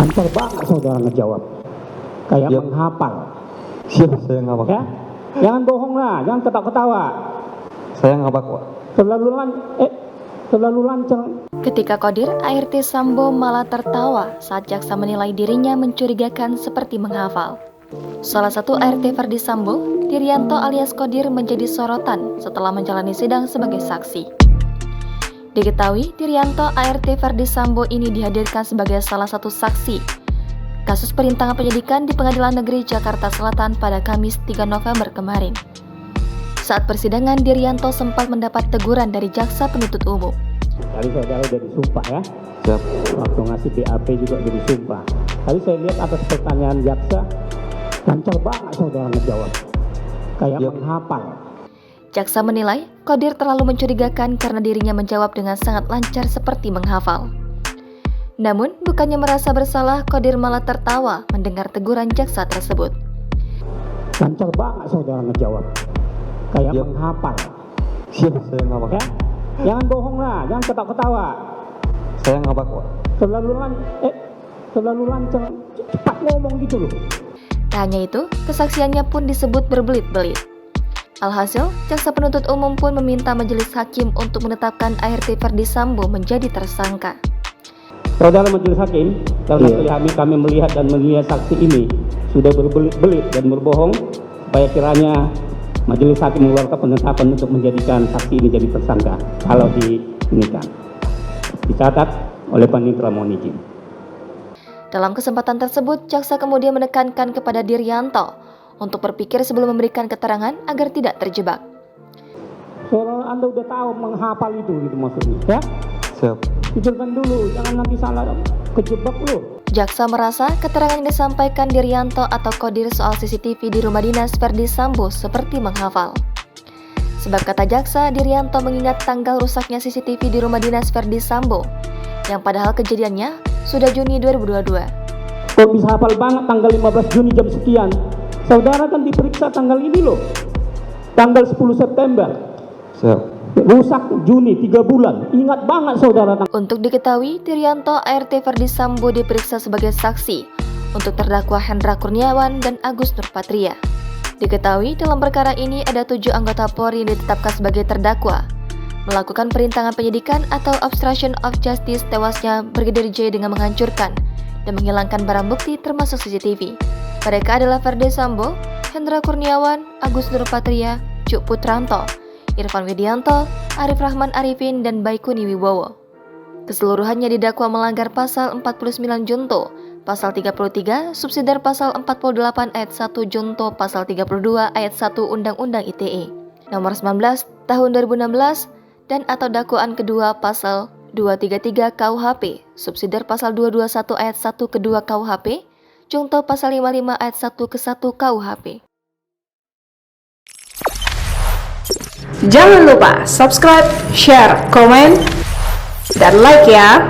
Lancar banget saudara ngejawab. Kayak menghafal. Siap, saya ngabak. Ya? Jangan bohong lah, jangan ketawa-ketawa. Saya ngabak, Pak. Terlalu lancar. Ketika Kodir, ART Sambo malah tertawa saat jaksa menilai dirinya mencurigakan seperti menghafal. Salah satu ART Ferdi Sambo, Dirianto alias Kodir menjadi sorotan setelah menjalani sidang sebagai saksi. Diketahui, Dirianto ART Ferdi Sambo ini dihadirkan sebagai salah satu saksi kasus perintangan penyidikan di Pengadilan Negeri Jakarta Selatan pada Kamis 3 November kemarin. Saat persidangan, Dirianto sempat mendapat teguran dari jaksa penuntut umum. Tadi saudara udah disumpah ya. Siap. Waktu ngasih BAP juga udah disumpah. Tadi saya lihat atas pertanyaan jaksa, lancar banget saudara ngejawab. Kayak menghafal. Jaksa menilai Kodir terlalu mencurigakan karena dirinya menjawab dengan sangat lancar seperti menghafal. Namun, bukannya merasa bersalah, Kodir malah tertawa mendengar teguran jaksa tersebut. Lancar banget saudara ngejawab. Kayak menghafal. Siap, saya ngabak. Ya? Jangan bohong lah, jangan ketawa-ketawa. Saya ngabak, Pak. Terlalu lancar, cepat ngomong gitu loh. Tak hanya itu, kesaksiannya pun disebut berbelit-belit. Alhasil, jaksa penuntut umum pun meminta majelis hakim untuk menetapkan ART Ferdi Sambo menjadi tersangka. Saudara majelis hakim, karena kami melihat dan melihat saksi ini sudah berbelit-belit dan berbohong, supaya kiranya majelis hakim mengeluarkan penetapan untuk menjadikan saksi ini jadi tersangka kalau diinginkan. Dicatat oleh Panitra mohon izin. Dalam kesempatan tersebut, jaksa kemudian menekankan kepada Dirianto untuk berpikir sebelum memberikan keterangan agar tidak terjebak. Saudara Anda udah tahu menghafal itu gitu maksudnya, ya? Siap. Pikirkan dulu, jangan nanti salah kejebak loh. Jaksa merasa keterangan yang disampaikan Dirianto atau Kodir soal CCTV di rumah dinas Ferdi Sambo seperti menghafal. Sebab kata jaksa, Dirianto mengingat tanggal rusaknya CCTV di rumah dinas Ferdi Sambo, yang padahal kejadiannya sudah Juni 2022. Kok bisa hafal banget tanggal 15 Juni jam sekian? Saudara kan diperiksa tanggal ini loh, tanggal 10 September. Siap. Rusak Juni 3 bulan. Ingat banget saudara. Untuk diketahui, Dirianto ART Ferdi Sambo diperiksa sebagai saksi untuk terdakwa Hendra Kurniawan dan Agus Nurpatria. Diketahui dalam perkara ini ada 7 anggota Polri yang ditetapkan sebagai terdakwa melakukan perintangan penyidikan atau obstruction of justice tewasnya Brigadir J dengan menghancurkan dan menghilangkan barang bukti termasuk CCTV. Mereka adalah Ferdi Sambo, Hendra Kurniawan, Agus Nurpatria, Cuk Putranto, Irfan Widianto, Arif Rahman Arifin, dan Baikuni Wibowo. Keseluruhannya didakwa melanggar pasal 49 Junto, pasal 33, subsidiar pasal 48 ayat 1 Junto, pasal 32 ayat 1 Undang-Undang ITE nomor 19 tahun 2016 dan atau dakwaan kedua pasal 233 KUHP, subsidiar pasal 221 ayat 1 kedua KUHP, Junto pasal 55 ayat 1 ke 1 KUHP. Jangan lupa subscribe, share, komen, dan like ya.